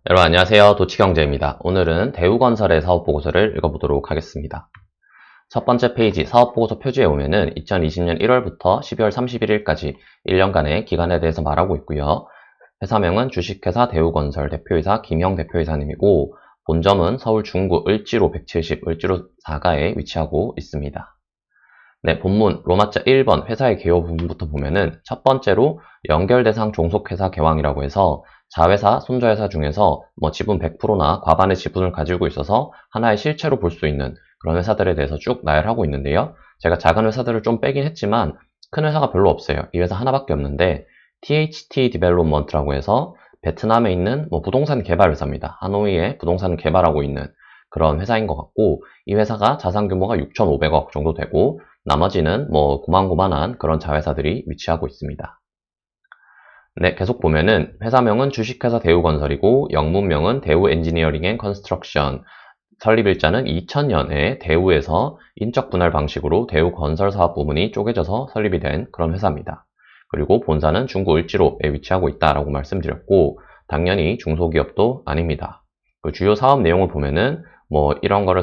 여러분 안녕하세요. 도치경제입니다. 오늘은 대우건설의 사업보고서를 읽어보도록 하겠습니다. 첫 번째 페이지 사업보고서 표지에 보면은 2020년 1월부터 12월 31일까지 1년간의 기간에 대해서 말하고 있고요. 회사명은 주식회사 대우건설 대표이사 김형 대표이사님이고 본점은 서울 중구 을지로 170, 을지로 4가에 위치하고 있습니다. 네, 본문 로마자 1번 회사의 개요 부분부터 보면은 첫 번째로 연결대상 종속회사 개왕이라고 해서 자회사, 손자회사 중에서 지분 100%나 과반의 지분을 가지고 있어서 하나의 실체로 볼 수 있는 그런 회사들에 대해서 쭉 나열하고 있는데요. 제가 작은 회사들을 좀 빼긴 했지만 큰 회사가 별로 없어요. 이 회사 하나밖에 없는데 THT 디벨롭먼트라고 해서 베트남에 있는 부동산 개발 회사입니다. 하노이에 부동산을 개발하고 있는 그런 회사인 것 같고 이 회사가 자산 규모가 6,500억 정도 되고 나머지는 고만고만한 그런 자회사들이 위치하고 있습니다. 네, 계속 보면은 회사명은 주식회사 대우건설이고 영문명은 대우엔지니어링 앤 컨스트럭션 설립일자는 2000년에 대우에서 인적 분할 방식으로 대우건설 사업 부문이 쪼개져서 설립이 된 그런 회사입니다. 그리고 본사는 중구 을지로에 위치하고 있다라고 말씀드렸고 당연히 중소기업도 아닙니다. 그 주요 사업 내용을 보면은 이런 거를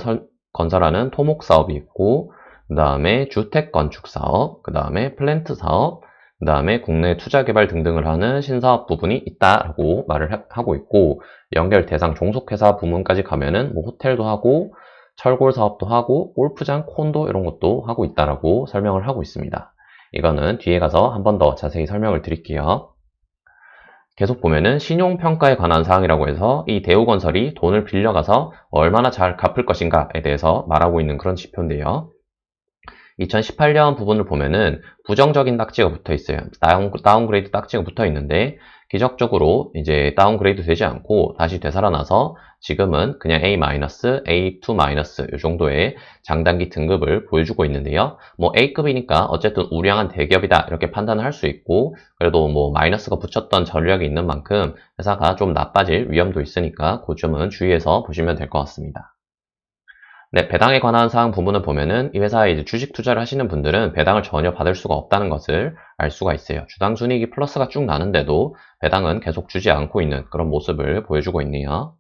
건설하는 토목 사업이 있고 그 다음에 주택 건축 사업, 그 다음에 플랜트 사업, 그 다음에 국내 투자 개발 등등을 하는 신사업 부분이 있다라고 말을 하고 있고 연결 대상 종속회사 부문까지 가면은 호텔도 하고 철골 사업도 하고 골프장, 콘도 이런 것도 하고 있다라고 설명을 하고 있습니다. 이거는 뒤에 가서 한 번 더 자세히 설명을 드릴게요. 계속 보면은 신용평가에 관한 사항이라고 해서 이 대우건설이 돈을 빌려가서 얼마나 잘 갚을 것인가에 대해서 말하고 있는 그런 지표인데요. 2018년 부분을 보면은 부정적인 딱지가 붙어 있어요. 다운그레이드 딱지가 붙어 있는데 기적적으로 이제 다운그레이드 되지 않고 다시 되살아나서 지금은 그냥 A-, A2- 이 정도의 장단기 등급을 보여주고 있는데요. A급이니까 어쨌든 우량한 대기업이다 이렇게 판단을 할 수 있고 그래도 마이너스가 붙였던 전력이 있는 만큼 회사가 좀 나빠질 위험도 있으니까 그 점은 주의해서 보시면 될 것 같습니다. 네, 배당에 관한 사항 부분을 보면은 이 회사에 이제 주식 투자를 하시는 분들은 배당을 전혀 받을 수가 없다는 것을 알 수가 있어요. 주당 순이익이 플러스가 쭉 나는데도 배당은 계속 주지 않고 있는 그런 모습을 보여주고 있네요.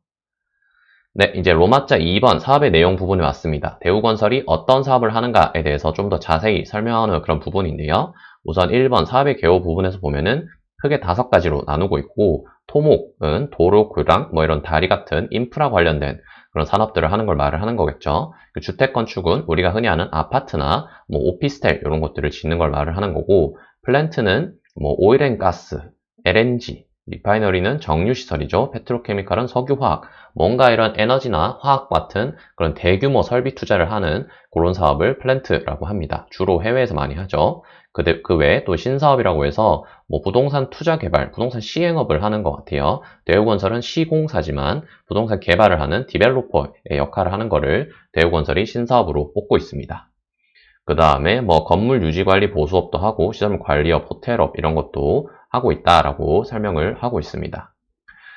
네, 이제 로마자 2번 사업의 내용 부분에 왔습니다. 대우건설이 어떤 사업을 하는가에 대해서 좀 더 자세히 설명하는 그런 부분인데요. 우선 1번 사업의 개요 부분에서 보면은 크게 5가지로 나누고 있고 토목은 도로, 교량, 이런 다리 같은 인프라 관련된 그런 산업들을 하는 걸 말을 하는 거겠죠. 그 주택 건축은 우리가 흔히 아는 아파트나 오피스텔 이런 것들을 짓는 걸 말을 하는 거고 플랜트는 오일앤가스, LNG, 리파이너리는 정유시설이죠. 페트로케미칼은 석유화학, 뭔가 이런 에너지나 화학 같은 그런 대규모 설비 투자를 하는 그런 사업을 플랜트라고 합니다. 주로 해외에서 많이 하죠. 그 외에 또 신사업이라고 해서 부동산 투자 개발, 부동산 시행업을 하는 것 같아요. 대우건설은 시공사지만 부동산 개발을 하는 디벨로퍼의 역할을 하는 거를 대우건설이 신사업으로 뽑고 있습니다. 그 다음에 건물 유지관리 보수업도 하고 시설물 관리업, 호텔업 이런 것도 하고 있다라고 설명을 하고 있습니다.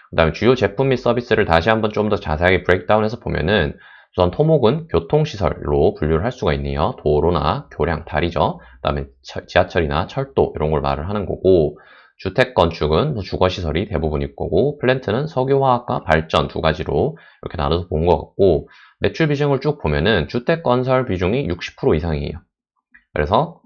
그 다음에 주요 제품 및 서비스를 다시 한번 좀 더 자세하게 브레이크다운해서 보면은 우선 토목은 교통시설로 분류를 할 수가 있네요. 도로나 교량, 다리죠. 그 다음에 지하철이나 철도 이런 걸 말을 하는 거고 주택 건축은 주거시설이 대부분일 거고 플랜트는 석유화학과 발전 2가지로 이렇게 나눠서 본 것 같고 매출 비중을 쭉 보면은 주택 건설 비중이 60% 이상이에요. 그래서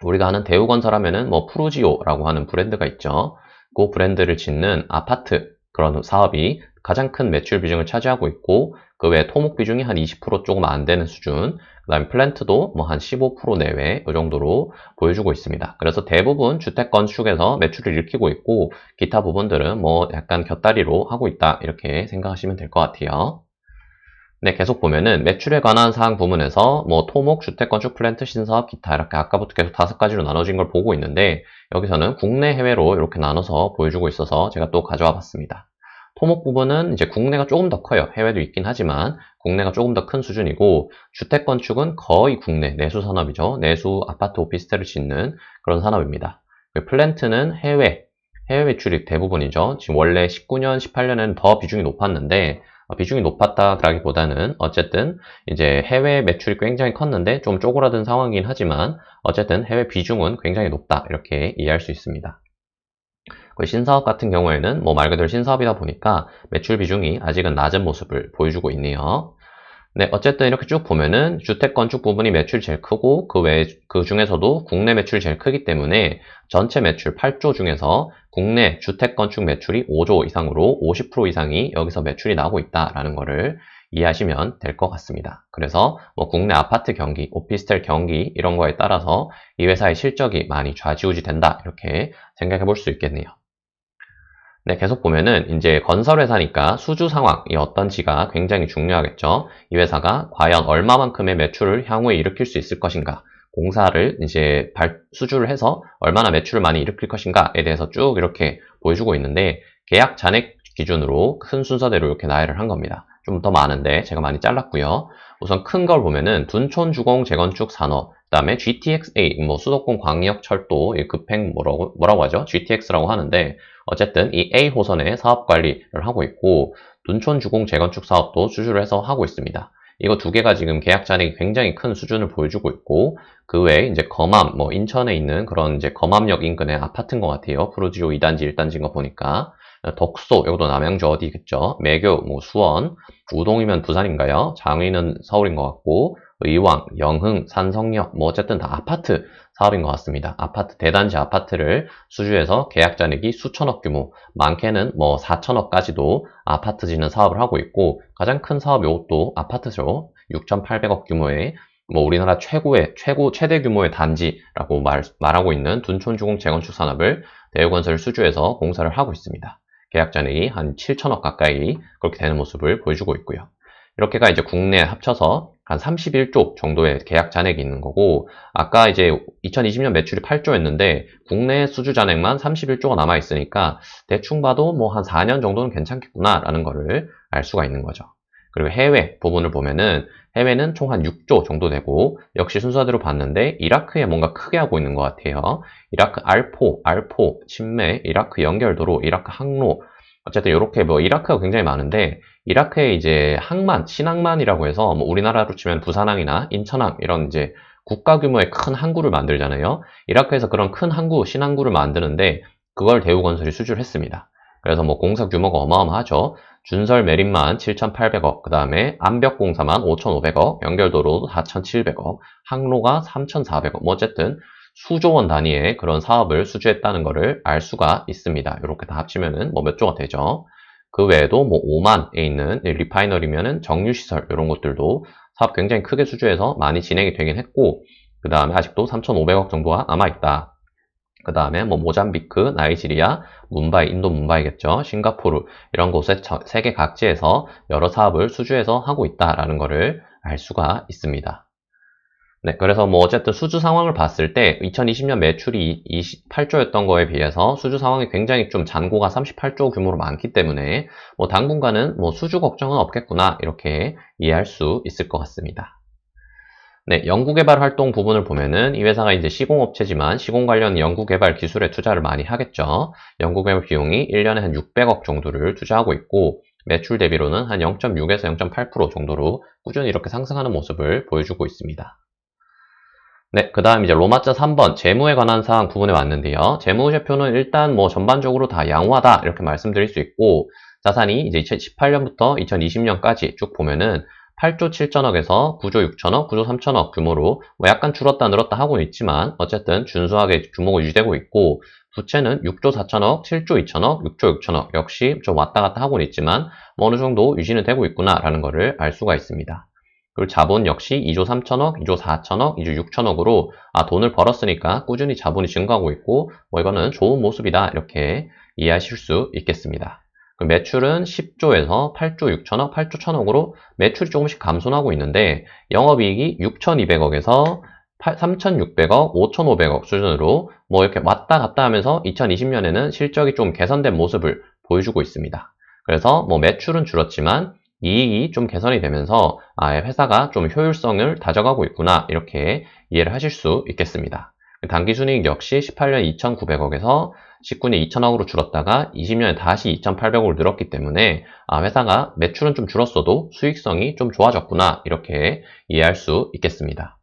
우리가 아는 대우건설 하면은 푸르지오라고 하는 브랜드가 있죠. 그 브랜드를 짓는 아파트 그런 사업이 가장 큰 매출 비중을 차지하고 있고 그 외에 토목 비중이 한 20% 조금 안 되는 수준 그 다음에 플랜트도 한 15% 내외 이 정도로 보여주고 있습니다. 그래서 대부분 주택 건축에서 매출을 일으키고 있고 기타 부분들은 약간 곁다리로 하고 있다 이렇게 생각하시면 될 것 같아요. 네, 계속 보면은 매출에 관한 사항 부문에서 토목, 주택, 건축, 플랜트, 신사업, 기타 이렇게 아까부터 계속 5가지로 나눠진 걸 보고 있는데 여기서는 국내, 해외로 이렇게 나눠서 보여주고 있어서 제가 또 가져와 봤습니다. 토목 부분은 이제 국내가 조금 더 커요. 해외도 있긴 하지만 국내가 조금 더 큰 수준이고 주택 건축은 거의 국내 내수 산업이죠. 내수 아파트 오피스텔을 짓는 그런 산업입니다. 플랜트는 해외 매출이 대부분이죠. 지금 원래 19년, 18년에는 더 비중이 높았는데 비중이 높았다라기보다는 어쨌든 이제 해외 매출이 굉장히 컸는데 좀 쪼그라든 상황이긴 하지만 어쨌든 해외 비중은 굉장히 높다 이렇게 이해할 수 있습니다. 그 신사업 같은 경우에는 뭐 말 그대로 신사업이다 보니까 매출 비중이 아직은 낮은 모습을 보여주고 있네요. 네, 어쨌든 이렇게 쭉 보면은 주택 건축 부분이 매출이 제일 크고 그 중에서도 국내 매출이 제일 크기 때문에 전체 매출 8조 중에서 국내 주택 건축 매출이 5조 이상으로 50% 이상이 여기서 매출이 나오고 있다라는 거를 이해하시면 될 것 같습니다. 그래서 뭐 국내 아파트 경기, 오피스텔 경기 이런 거에 따라서 이 회사의 실적이 많이 좌지우지 된다 이렇게 생각해 볼 수 있겠네요. 네, 계속 보면은 이제 건설회사니까 수주 상황이 어떤지가 굉장히 중요하겠죠. 이 회사가 과연 얼마만큼의 매출을 향후에 일으킬 수 있을 것인가, 공사를 이제 수주를 해서 얼마나 매출을 많이 일으킬 것인가에 대해서 쭉 이렇게 보여주고 있는데 계약 잔액 기준으로 큰 순서대로 이렇게 나열을 한 겁니다. 좀 더 많은데 제가 많이 잘랐고요. 우선 큰 걸 보면은 둔촌 주공 재건축 산업, 그다음에 GTX-A 뭐 수도권 광역철도 급행 뭐라고 하죠? GTX라고 하는데 어쨌든 이 A 호선의 사업 관리를 하고 있고 둔촌 주공 재건축 사업도 수주를 해서 하고 있습니다. 이거 두 개가 지금 계약 잔액이 굉장히 큰 수준을 보여주고 있고 그 외에 이제 검암 뭐 인천에 있는 그런 이제 검암역 인근의 아파트인 것 같아요. 프로지오 2단지 1단지인 거 보니까 덕소 이것도 남양주 어디겠죠. 매교 뭐 수원 우동이면 부산인가요? 장위는 서울인 것 같고 의왕, 영흥, 산성역 뭐 어쨌든 다 아파트 사업인 것 같습니다. 아파트 대단지 아파트를 수주해서 계약 잔액이 수천억 규모, 많게는 뭐 4천억까지도 아파트 짓는 사업을 하고 있고 가장 큰 사업이 이것도 아파트죠. 6,800억 규모의 뭐 우리나라 최대 규모의 단지라고 말하고 있는 둔촌주공 재건축 산업을 대우건설을 수주해서 공사를 하고 있습니다. 계약 잔액이 한 7천억 가까이 그렇게 되는 모습을 보여주고 있고요. 이렇게가 이제 국내 합쳐서 한 31조 정도의 계약 잔액이 있는 거고 아까 이제 2020년 매출이 8조였는데 국내 수주 잔액만 31조가 남아 있으니까 대충 봐도 뭐 한 4년 정도는 괜찮겠구나라는 거를 알 수가 있는 거죠. 그리고 해외 부분을 보면은 해외는 총 한 6조 정도 되고 역시 순서대로 봤는데 이라크에 뭔가 크게 하고 있는 것 같아요. 이라크 알포, 친매, 이라크 연결도로, 이라크 항로 어쨌든 이렇게 뭐 이라크가 굉장히 많은데 이라크에 이제 항만, 신항만이라고 해서 뭐 우리나라로 치면 부산항이나 인천항 이런 이제 국가 규모의 큰 항구를 만들잖아요. 이라크에서 그런 큰 항구, 신항구를 만드는데 그걸 대우건설이 수주를 했습니다. 그래서 뭐 공사 규모가 어마어마하죠. 준설 매립만 7,800억, 그 다음에 암벽 공사만 5,500억, 연결도로 4,700억, 항로가 3,400억, 뭐 어쨌든 수조 원 단위의 그런 사업을 수주했다는 것을 알 수가 있습니다. 이렇게 다 합치면은 뭐 몇 조가 되죠. 그 외에도 뭐 오만에 있는 리파이너리면은 정유시설 이런 것들도 사업 굉장히 크게 수주해서 많이 진행이 되긴 했고 그 다음에 아직도 3,500억 정도가 남아있다. 그 다음에 뭐 모잠비크, 나이지리아, 뭄바이, 인도 뭄바이겠죠. 싱가포르 이런 곳에 세계 각지에서 여러 사업을 수주해서 하고 있다라는 것을 알 수가 있습니다. 네, 그래서 뭐 어쨌든 수주 상황을 봤을 때 2020년 매출이 28조였던 거에 비해서 수주 상황이 굉장히 좀 잔고가 38조 규모로 많기 때문에 뭐 당분간은 뭐 수주 걱정은 없겠구나 이렇게 이해할 수 있을 것 같습니다. 네, 연구개발 활동 부분을 보면은 이 회사가 이제 시공업체지만 시공 관련 연구개발 기술에 투자를 많이 하겠죠. 연구개발 비용이 1년에 한 600억 정도를 투자하고 있고 매출 대비로는 한 0.6에서 0.8% 정도로 꾸준히 이렇게 상승하는 모습을 보여주고 있습니다. 네, 그 다음 이제 로마자 3번 재무에 관한 사항 부분에 왔는데요. 재무제표는 일단 뭐 전반적으로 다 양호하다 이렇게 말씀드릴 수 있고 자산이 이제 2018년부터 2020년까지 쭉 보면은 8조 7천억에서 9조 6천억, 9조 3천억 규모로 뭐 약간 줄었다 늘었다 하고는 있지만 어쨌든 준수하게 규모가 유지되고 있고 부채는 6조 4천억, 7조 2천억, 6조 6천억 역시 좀 왔다 갔다 하고는 있지만 뭐 어느 정도 유지는 되고 있구나라는 것을 알 수가 있습니다. 그리고 자본 역시 2조 3천억, 2조 4천억, 2조 6천억으로 돈을 벌었으니까 꾸준히 자본이 증가하고 있고 뭐 이거는 좋은 모습이다 이렇게 이해하실 수 있겠습니다. 매출은 10조에서 8조 6천억, 8조 1천억으로 매출이 조금씩 감소하고 있는데 영업이익이 6,200억에서 3,600억, 5,500억 수준으로 뭐 이렇게 왔다 갔다 하면서 2020년에는 실적이 좀 개선된 모습을 보여주고 있습니다. 그래서 뭐 매출은 줄었지만 이익이 좀 개선이 되면서 회사가 좀 효율성을 다져가고 있구나 이렇게 이해를 하실 수 있겠습니다. 당기순이익 역시 18년 2,900억에서 19년 2,000억으로 줄었다가 20년에 다시 2,800억으로 늘었기 때문에 회사가 매출은 좀 줄었어도 수익성이 좀 좋아졌구나 이렇게 이해할 수 있겠습니다.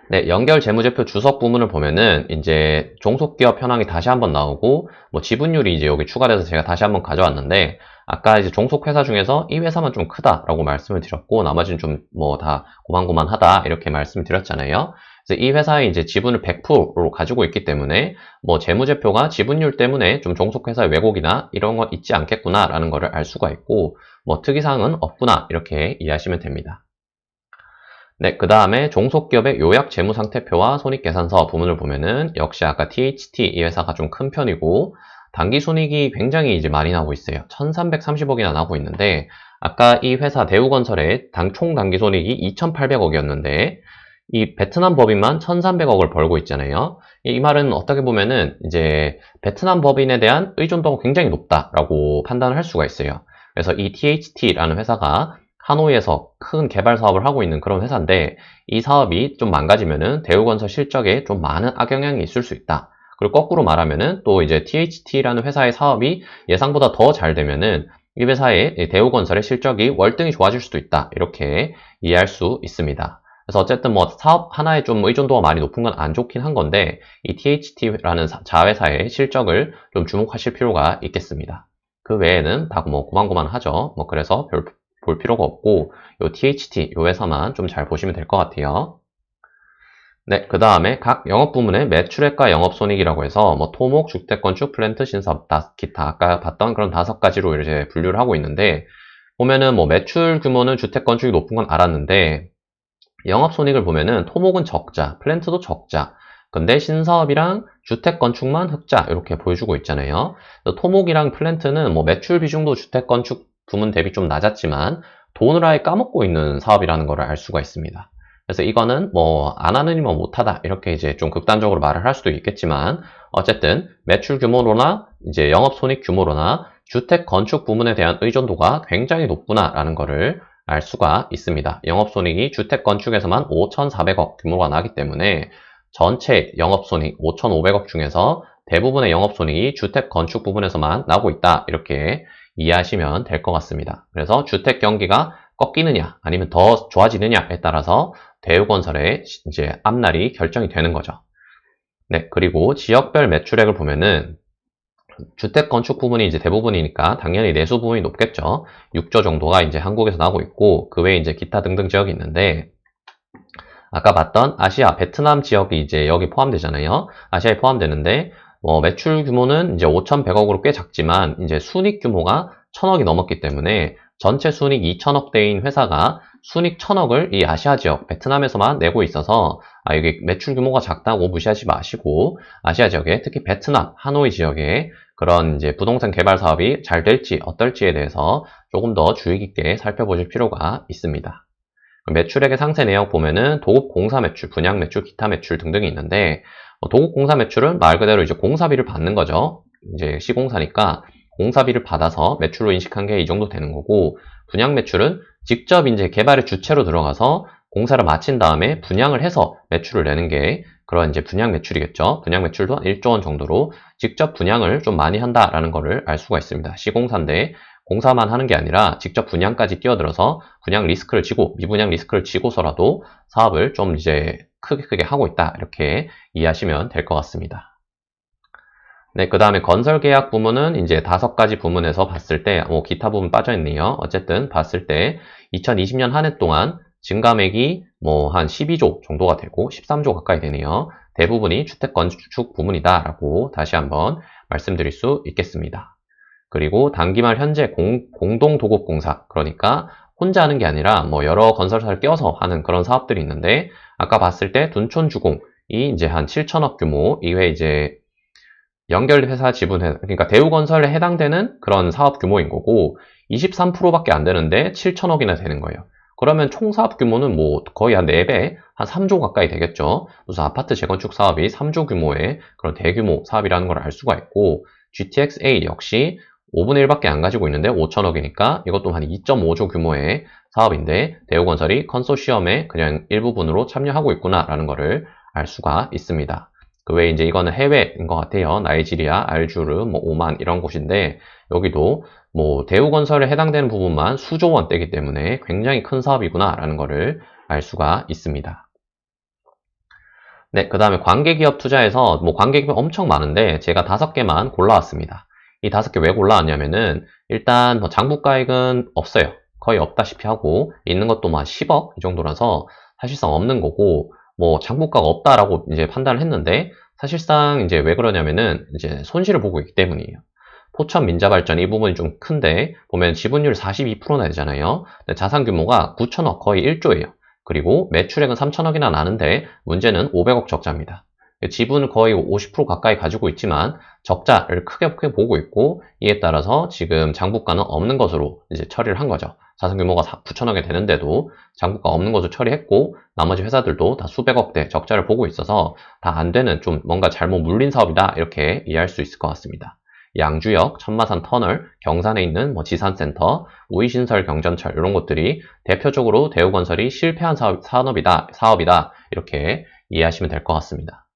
네, 연결 재무제표 주석 부분을 보면은 이제 종속기업 현황이 다시 한번 나오고 뭐 지분율이 이제 여기 추가돼서 제가 다시 한번 가져왔는데 아까 이제 종속회사 중에서 이 회사만 좀 크다라고 말씀을 드렸고 나머지는 좀 뭐 다 고만고만하다 이렇게 말씀을 드렸잖아요. 그래서 이 회사의 이제 지분을 100%로 가지고 있기 때문에 뭐 재무제표가 지분율 때문에 좀 종속회사의 왜곡이나 이런 건 있지 않겠구나라는 거를 알 수가 있고 뭐 특이사항은 없구나 이렇게 이해하시면 됩니다. 네, 그 다음에 종속기업의 요약 재무상태표와 손익계산서 부분을 보면은 역시 아까 THT 이 회사가 좀 큰 편이고 당기순이익이 굉장히 이제 많이 나오고 있어요. 1330억이나 나오고 있는데 아까 이 회사 대우건설의 총 당기순이익이 2800억이었는데 이 베트남 법인만 1300억을 벌고 있잖아요. 이 말은 어떻게 보면은 이제 베트남 법인에 대한 의존도가 굉장히 높다라고 판단을 할 수가 있어요. 그래서 이 THT라는 회사가 하노이에서 큰 개발 사업을 하고 있는 그런 회사인데 이 사업이 좀 망가지면은 대우건설 실적에 좀 많은 악영향이 있을 수 있다. 그리고 거꾸로 말하면은 또 이제 THT라는 회사의 사업이 예상보다 더 잘 되면은 이 회사의 대우건설의 실적이 월등히 좋아질 수도 있다. 이렇게 이해할 수 있습니다. 그래서 어쨌든 뭐 사업 하나에 좀 의존도가 많이 높은 건 안 좋긴 한 건데 이 THT라는 자회사의 실적을 좀 주목하실 필요가 있겠습니다. 그 외에는 다 뭐 고만고만하죠. 뭐 그래서 별 볼 필요가 없고 요 THT 요 회사만 좀 잘 보시면 될 것 같아요. 네, 그 다음에 각 영업 부문의 매출액과 영업손익이라고 해서 뭐 토목, 주택, 건축, 플랜트, 신사업, 기타 아까 봤던 그런 5가지로 이제 분류를 하고 있는데 보면은 뭐 매출 규모는 주택, 건축이 높은 건 알았는데 영업손익을 보면은 토목은 적자, 플랜트도 적자. 근데 신사업이랑 주택 건축만 흑자 이렇게 보여주고 있잖아요. 토목이랑 플랜트는 뭐 매출 비중도 주택 건축 부문 대비 좀 낮았지만 돈을 아예 까먹고 있는 사업이라는 걸 알 수가 있습니다. 그래서 이거는 뭐 안 하느니만 못하다 이렇게 이제 좀 극단적으로 말을 할 수도 있겠지만 어쨌든 매출 규모로나 이제 영업손익 규모로나 주택 건축 부문에 대한 의존도가 굉장히 높구나라는 거를 알 수가 있습니다. 영업손익이 주택 건축에서만 5,400억 규모가 나기 때문에 전체 영업손익 5,500억 중에서 대부분의 영업손익이 주택 건축 부분에서만 나오고 있다. 이렇게 이해하시면 될 것 같습니다. 그래서 주택 경기가 꺾이느냐 아니면 더 좋아지느냐에 따라서 대우건설의 이제 앞날이 결정이 되는 거죠. 네, 그리고 지역별 매출액을 보면은 주택 건축 부분이 이제 대부분이니까 당연히 내수 부분이 높겠죠. 6조 정도가 이제 한국에서 나오고 있고 그 외에 이제 기타 등등 지역이 있는데 아까 봤던 아시아, 베트남 지역이 이제 여기 포함되잖아요. 아시아에 포함되는데 매출 규모는 이제 5,100억으로 꽤 작지만 이제 순익 규모가 1,000억이 넘었기 때문에 전체 순익 2,000억대인 회사가 순익 1,000억을 이 아시아 지역, 베트남에서만 내고 있어서 이게 매출 규모가 작다고 무시하지 마시고 아시아 지역에 특히 베트남, 하노이 지역에 그런 이제 부동산 개발 사업이 잘 될지 어떨지에 대해서 조금 더 주의 깊게 살펴보실 필요가 있습니다. 매출액의 상세 내역 보면은 도급 공사 매출, 분양 매출, 기타 매출 등등이 있는데 도급 공사 매출은 말 그대로 이제 공사비를 받는 거죠. 이제 시공사니까 공사비를 받아서 매출로 인식한 게 이 정도 되는 거고 분양 매출은 직접 이제 개발의 주체로 들어가서 공사를 마친 다음에 분양을 해서 매출을 내는 게 그런 이제 분양 매출이겠죠. 분양 매출도 한 1조 원 정도로 직접 분양을 좀 많이 한다라는 거를 알 수가 있습니다. 시공사인데 공사만 하는 게 아니라 직접 분양까지 뛰어들어서 분양 리스크를 지고 미분양 리스크를 지고서라도 사업을 좀 이제 크게 하고 있다 이렇게 이해하시면 될 것 같습니다. 네, 그 다음에 건설 계약 부문은 이제 5가지 부문에서 봤을 때 기타 부분 빠져있네요. 어쨌든 봤을 때 2020년 한 해 동안 증감액이 한 12조 정도가 되고 13조 가까이 되네요. 대부분이 주택 건축 부문이다라고 다시 한번 말씀드릴 수 있겠습니다. 그리고 단기말 현재 공동 도급 공사, 그러니까 혼자 하는 게 아니라 여러 건설사를 껴서 하는 그런 사업들이 있는데 아까 봤을 때 둔촌주공이 이제 한 7천억 규모 이외에 이제 연결회사 그러니까 대우건설에 해당되는 그런 사업 규모인 거고 23%밖에 안 되는데 7천억이나 되는 거예요. 그러면 총 사업 규모는 거의 한 4배, 한 3조 가까이 되겠죠. 무슨 아파트 재건축 사업이 3조 규모의 그런 대규모 사업이라는 걸 알 수가 있고 GTX-A 역시 5분의 1밖에 안 가지고 있는데 5천억이니까 이것도 한 2.5조 규모의 사업인데 대우건설이 컨소시엄의 그냥 일부분으로 참여하고 있구나라는 것을 알 수가 있습니다. 그 외에 이제 이거는 해외인 것 같아요. 나이지리아, 알주르, 오만 이런 곳인데 여기도 대우건설에 해당되는 부분만 수조 원대이기 때문에 굉장히 큰 사업이구나라는 것을 알 수가 있습니다. 네, 그 다음에 관계기업 투자에서 뭐 관계기업 엄청 많은데 제가 5개만 골라왔습니다. 이 5개 왜 골라왔냐면은 일단 뭐 장부가액은 없어요. 거의 없다시피 하고 있는 것도 막 10억 이 정도라서 사실상 없는 거고 뭐 장부가가 없다라고 이제 판단을 했는데 사실상 이제 왜 그러냐면은 이제 손실을 보고 있기 때문이에요. 포천 민자발전 이 부분이 좀 큰데 보면 지분율 42%나 되잖아요. 근데 자산 규모가 9천억 거의 1조예요. 그리고 매출액은 3천억이나 나는데 문제는 500억 적자입니다. 지분을 거의 50% 가까이 가지고 있지만 적자를 크게 보고 있고 이에 따라서 지금 장부가는 없는 것으로 이제 처리를 한 거죠. 자산 규모가 9천억이 되는데도 장부가 없는 것으로 처리했고 나머지 회사들도 다 수백억대 적자를 보고 있어서 다 안 되는 좀 뭔가 잘못 물린 사업이다 이렇게 이해할 수 있을 것 같습니다. 양주역, 천마산 터널, 경산에 있는 뭐 지산센터, 우이신설 경전철 이런 것들이 대표적으로 대우건설이 실패한 사업이다 이렇게 이해하시면 될 것 같습니다.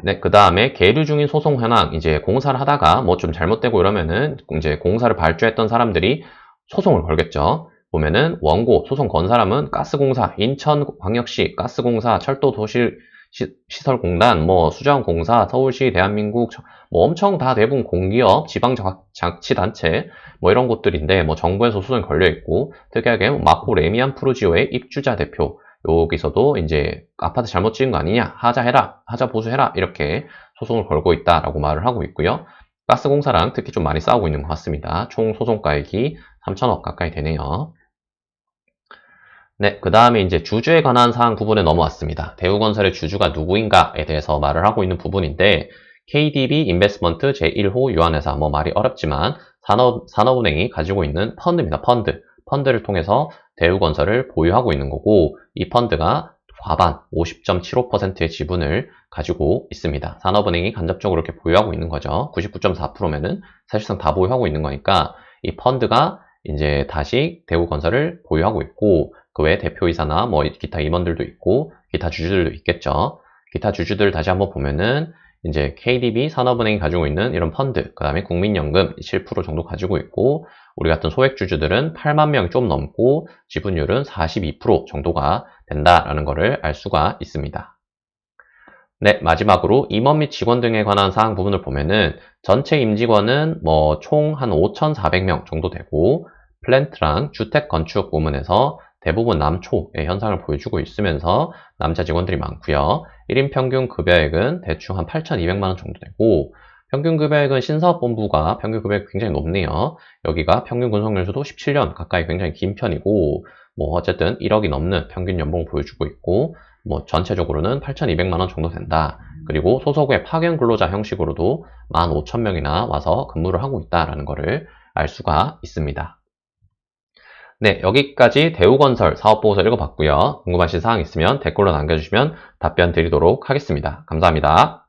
네, 그 다음에 계류 중인 소송 현황, 이제 공사를 하다가 뭐 좀 잘못되고 이러면은 이제 공사를 발주했던 사람들이 소송을 걸겠죠. 보면은 원고 소송 건 사람은 가스공사, 인천광역시 가스공사, 철도도시 시설공단, 뭐 수자원공사, 서울시, 대한민국, 뭐 엄청 다 대부분 공기업, 지방자치단체 뭐 이런 곳들인데 뭐 정부에서 소송이 걸려 있고 특이하게 마포 레미안 프루지오의 입주자 대표 여기서도 이제 아파트 잘못 지은 거 아니냐, 하자 보수해라 이렇게 소송을 걸고 있다라고 말을 하고 있고요. 가스공사랑 특히 좀 많이 싸우고 있는 것 같습니다. 총 소송가액이 3천억 가까이 되네요. 네, 그 다음에 이제 주주에 관한 사항 부분에 넘어왔습니다. 대우건설의 주주가 누구인가에 대해서 말을 하고 있는 부분인데 KDB 인베스먼트 제1호 유한회사, 뭐 말이 어렵지만 산업은행이 가지고 있는 펀드입니다. 펀드를 통해서 대우건설을 보유하고 있는 거고 이 펀드가 과반 50.75%의 지분을 가지고 있습니다. 산업은행이 간접적으로 이렇게 보유하고 있는 거죠. 99.4%면은 사실상 다 보유하고 있는 거니까 이 펀드가 이제 다시 대우건설을 보유하고 있고 그 외에 대표이사나 뭐 기타 임원들도 있고 기타 주주들도 있겠죠. 기타 주주들 다시 한번 보면은 이제 KDB 산업은행이 가지고 있는 이런 펀드, 그 다음에 국민연금 7% 정도 가지고 있고 우리 같은 소액 주주들은 8만 명 좀 넘고 지분율은 42% 정도가 된다라는 것을 알 수가 있습니다. 네, 마지막으로 임원 및 직원 등에 관한 사항 부분을 보면은 전체 임직원은 뭐 총 한 5,400명 정도 되고 플랜트랑 주택 건축 부문에서 대부분 남초의 현상을 보여주고 있으면서 남자 직원들이 많고요. 1인 평균 급여액은 대충 한 8,200만 원 정도 되고 평균 급여액은 신사업본부가 평균 급여액이 굉장히 높네요. 여기가 평균 근속연수도 17년 가까이 굉장히 긴 편이고 뭐 어쨌든 1억이 넘는 평균 연봉을 보여주고 있고 뭐 전체적으로는 8,200만 원 정도 된다. 그리고 소속의 파견 근로자 형식으로도 15,000명이나 와서 근무를 하고 있다라는 것을 알 수가 있습니다. 네, 여기까지 대우건설 사업보고서 읽어봤고요. 궁금하신 사항 있으면 댓글로 남겨주시면 답변 드리도록 하겠습니다. 감사합니다.